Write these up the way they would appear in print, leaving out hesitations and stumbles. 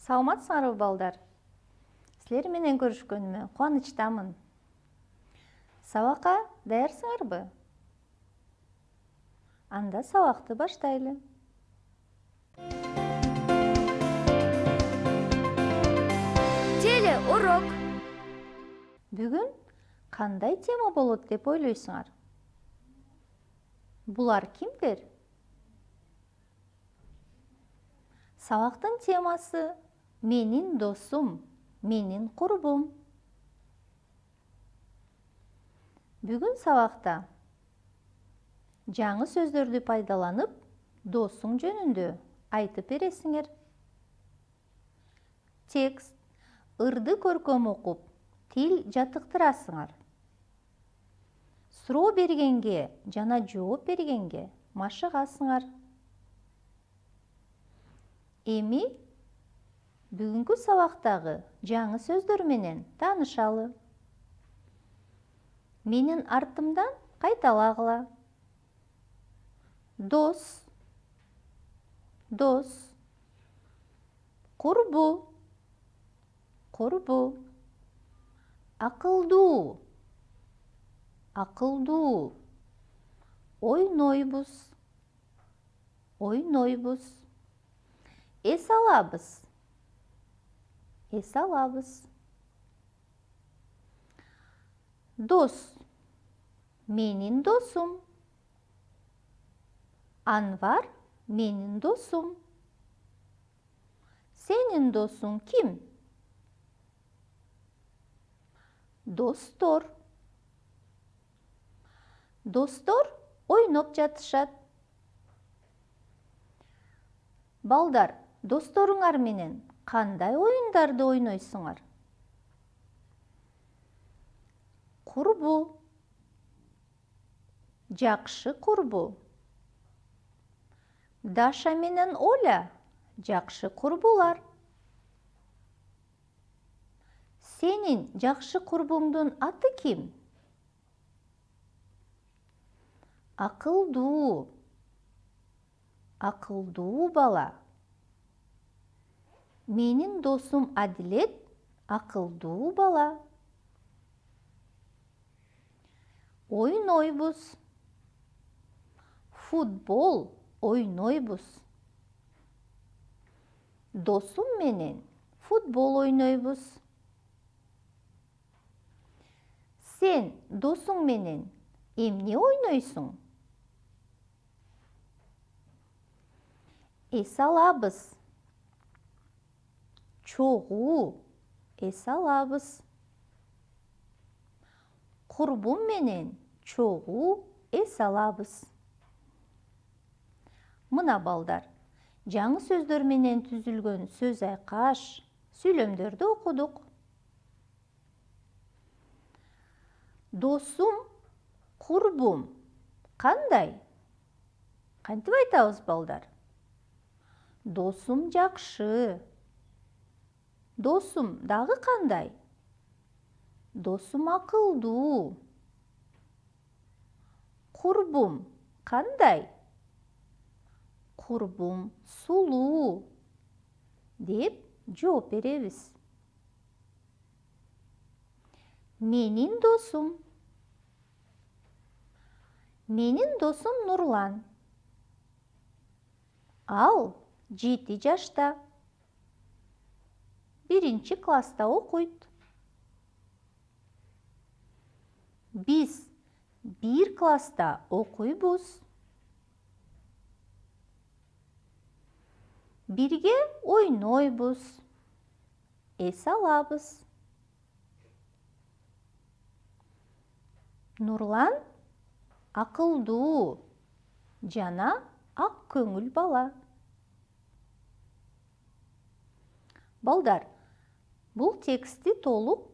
Саламатсыңарбы балдар? Силер менен көрүшкөнүмө кубанычтамын. Сабакка даярсыңарбы? Анда сабакты баштайлы. Телеурок. Бүгүн кандай тема болот деп ойлойсуңар? Булар кимдер? Сабактын темасы менин досум, менин курбум. Бүгүн сабакта жаңы сөздөрдү пайдаланып, досуң жөнүндө айтып бересиңер. Текст, ырды көркөм окуп, тил жатыктырасыңар. Суроо бергенге жана жооп бергенге машыгасыңар. Эми бүгүнкү сабактагы жаңы сөздөр менен таанышалы. Менин артымдан кайталагыла. Дос, дос. Курбу, курбу. Акылдуу, акылдуу. Ойнойбуз, ойнойбуз. Эс алабыз, эс алабыз. Дос, менин досум. Анвар менин досум. Сенин досуң ким? Достор. Достор ойноп жатышат. Балдар, досторуңар менен кандай оюндарды ойнойсуңар? Курбу. Жакшы курбу. Даша менен Оля жакшы курбулар. Сенин жакшы курбуңдун аты ким? Акылдуу. Акылдуу бала. Менин досум Адилет акылдуу бала. Ойнойбуз. Футбол ойнойбуз. Досум менен футбол ойнойбуз. Сен досуң менен эмне ойнойсуң? Эс алабыз. Чогуу эс алабыз. Курбум менен чогуу эс алабыз. Мына балдар, жаңы сөздөр менен түзүлгөн сөз айкаш сүйлөмдөрдү окудук. Досум, курбум кандай? Кантип айтабыз балдар? Досум жакшы. Досум дагы кандай? Досум акылдуу. Курбум кандай? Курбум сулуу деп жооп беребиз. Менин досум. Менин досум Нурлан. Ал 7 жашта. 1-класста окуйт. Биз 1 класста окуйбуз. Бирге ойнойбуз. Эс алабыз. Нурлан акылдуу жана ак көңүл бала. Балдар, бул текстти толук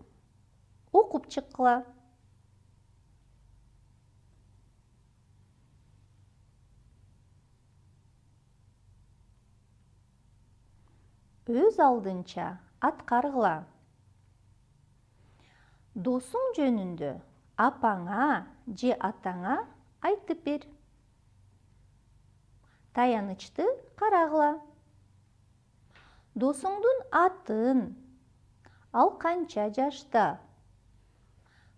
окуп чыккыла. Өз алдынча аткаргыла. Досуң жөнүндө апаңа же атаңа айтып бер. Таянычты карагыла. Досуңдун атын, ал канча жашта,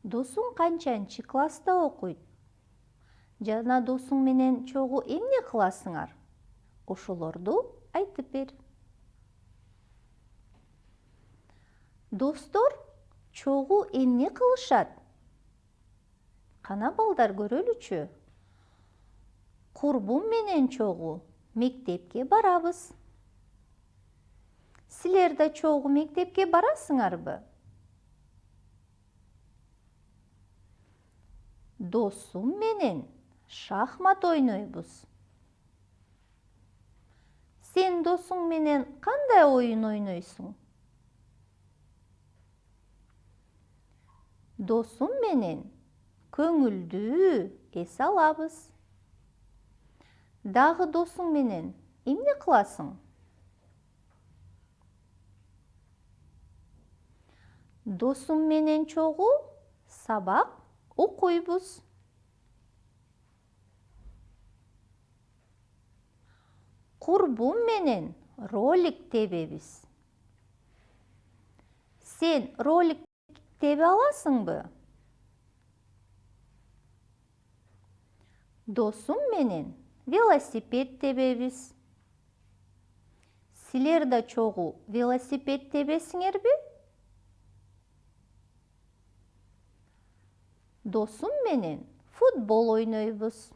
досуң канчанчы класста окуйт, жана досуң менен чогуу эмне кыласыңар? Ошолорду айтып бер. Достор чогуу эмне кылышат? Кана балдар көрөлүчү. Курбум менен чогуу мектепке барабыз. Силер да чогуу мектепке барасыңарбы? Досум менен шахмат ойнойбуз. Сен досуң менен кандай оюн ойнойсуң? Досум менен көңүлдүү эс алабыз. Дагы досуң менен эмне кыласың? Досум менен чогуу сабак окуйбуз. Курбум менен ролик тебебиз. Сен ролик тебе аласыңбы? Досум менен велосипед тебебиз. Силер да чогуу велосипед тебесиңерби? Досум менен футбол ойнойбуз.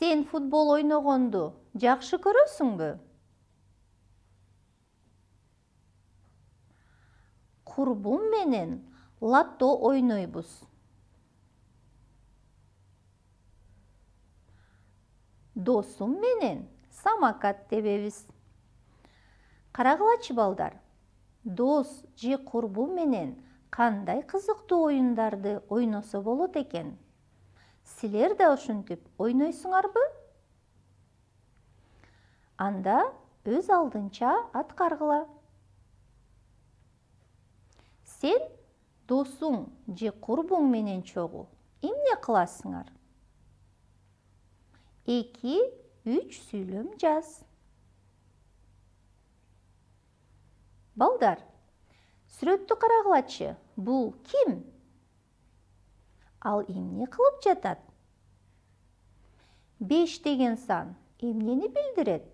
Сен футбол ойногонду жакшы көрөсүңбү? Курбум менен лотто ойнойбуз. Досум менен самокат тебебиз. Карагылачы балдар, дос же курбум менен кандай кызыктуу оюндарды ойносо болот экен? Силер да ушинтип ойнойсуңарбы? Анда өз алдынча аткаргыла. Сен досуң же курбуң менен чогуу эмне кыласыңар? 2-3 сүйлөм жаз. Балдар, сүрөттү карагылачы. Бул ким? Ал эмне кылып жатат? 5 деген сан эмнени билдирет?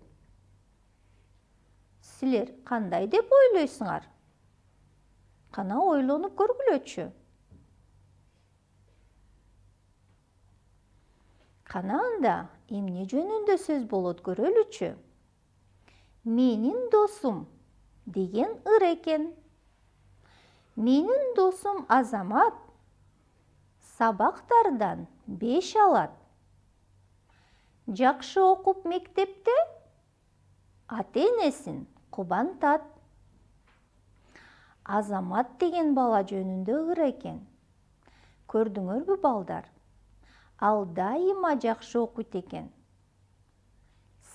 Силер кандай деп ойлойсуңар? Кана ойлонуп көргүлөчү. Кана анда эмне жөнүндө сөз болот көрөлүчү. Менин досум деген ыр экен. Менин досум Азамат сабактардан 5 алат. Жакшы окуп мектепте ата-энесин кубантат. Азамат деген бала жөнүндө ыр экен. Көрдүңөрбү балдар? Ал дайыма жакшы окуйт экен.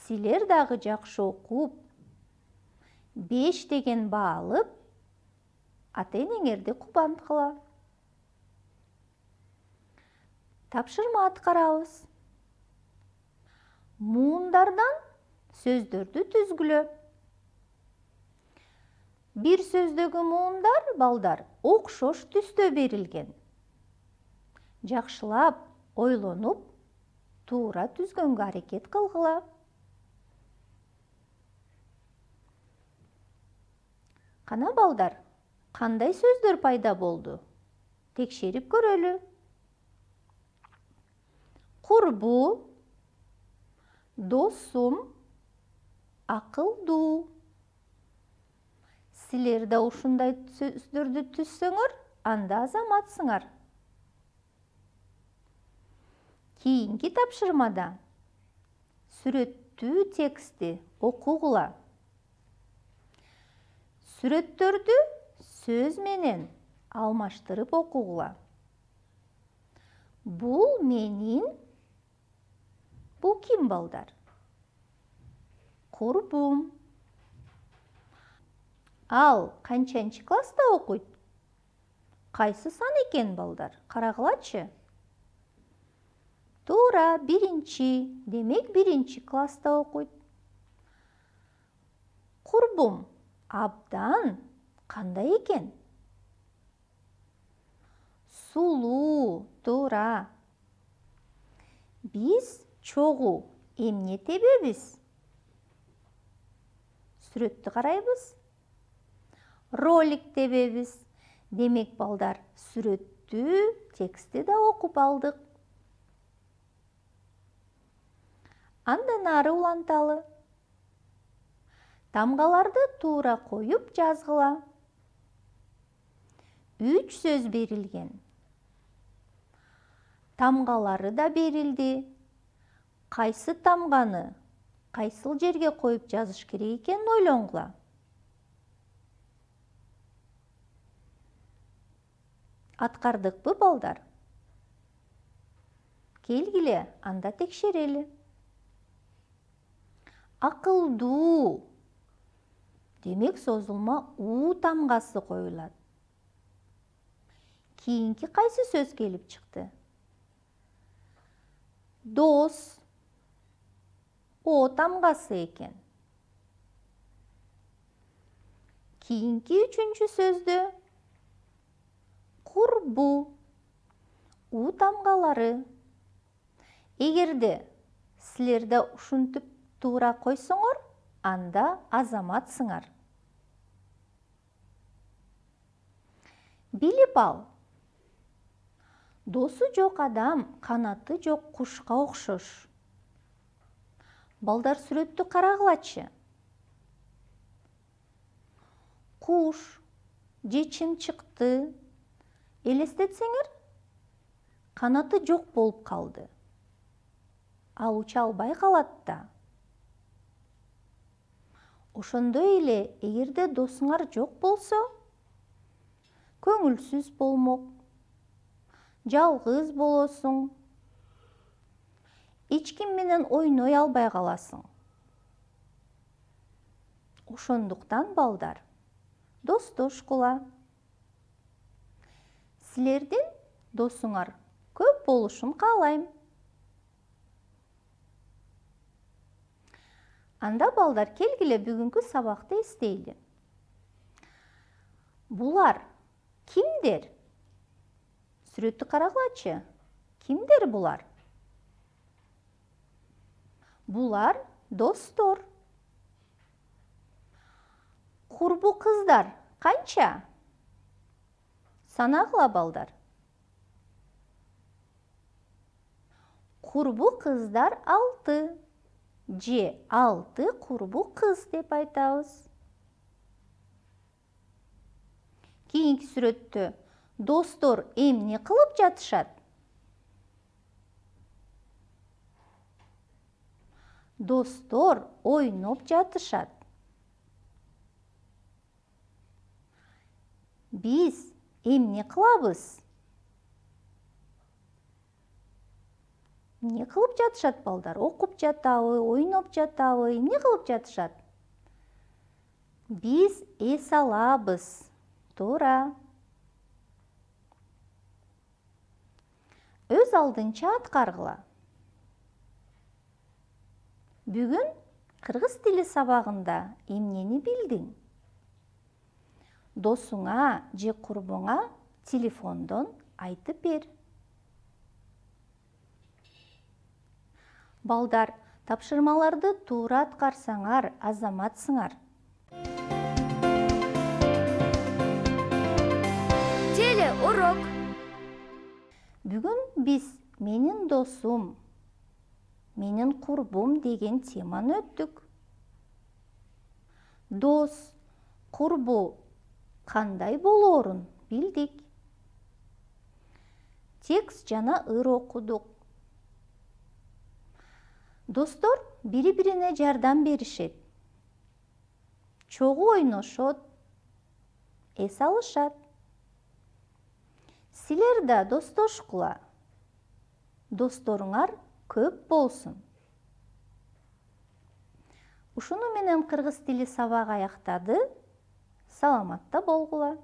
Силер дагы жакшы окуп, 5 деген баа алып, ата-энеңерди кубанткыла. Тапшырма аткарабыз. Муундардан сөздөрдү түзгүлө. Бир сөздөгү муундар, балдар, окшош түстө берилген. Жакшылап ойлонуп, туура түзгөнгө аракет кылгыла. Кана балдар, кандай сөздөр пайда болду? Текшерип көрөлү. Курбу, досум, акылдуу. Силер да ушундай сөздөрдү түзсөңөр, анда азаматсыңар. Кийинки тапшырмада сүрөттүү текстти окугула. Сүрөттөрдү сөз менен алмаштырып окугула. Бул менин, бул ким балдар? Курбум. Ал канчанчы класста окуйт? Кайсы сан экен балдар? Карагылачы. Туура, 1-чи. Демек 1-чи класста окуйт. Курбум абдан кандай экен? Сулуу, туура. Биз чогуу эмне тебебиз? Сүрөттү карайбыз. Ролик тебебиз. Демек, балдар, сүрөттү, текстти да окуп алдык. Андан ары уланталы. Тамгаларды туура коюп жазгыла. 3 сөз берилген. Тамгалары да берилди. Кайсы тамганы кайсыл жерге коюп жазыш керек экенин ойлонгула. Аткардыкпы, балдар? Келгиле, анда текшерели. Акылдуу. Демек, созулма у тамгасы коюлат. Кийинки кайсы сөз келип чыкты? Дос. О тамгасы экен. Кийинки 3-чү сөздө курбу. У тамгалары. Эгерде силерде ушинтип туура койсоңор, анда азаматсыңар. Билип ал. Досу жок адам канаты жок кушка окшош. Балдар, сүрөттү карагылачы. Куш же чымчыкты элестетсеңер, канаты жок болуп калды. Ал уча албай калат да. Ошондой эле, эгерде досуңар жок болсо, көңүлсүз болмок, жалгыз болосуң, эч ким менен ойной албай каласың. Ошондуктан, балдар, достошкула. Силердин досуңар көп болушун каалайм. Анда, балдар, келгиле бүгүнкү сабакты эстейли. Булар кимдер? Сүрөттү карагылачы. Кимдер булар? Булар достор. Курбу кыздар канча? Санагыла, балдар. Курбу кыздар 6. Же 6 курбу кыз деп айтабыз. Кийинки сүрөттө достор эмне кылып жатышат? Достор ойноп жатышат. Биз эмне кылабыз? Эмне кылып жатышат, балдар? Окуп жатабы, ойноп жатабы, эмне кылып жатышат? Биз эс алабыз. Туура. Өз алдынча аткаргыла. Бүгүн кыргыз тили сабагында эмнени билдиң? Досуңа же курбуңа телефондон айтып бер. Балдар, тапшырмаларды туура аткарсаңар, азаматсыңар. Телеурок. Бүгүн биз менин досум, менин курбум деген теманы өттүк. Дос, курбу кандай болоорун билдик. Текст жана ыр окудук. Достор бири-бирине жардам беришет. Чогуу ойношот, эс алышат. Силер да достошкула. Досторуңар көп болсун. Ушуну менен кыргыз тили сабагы аяктады. Саламатта болгула.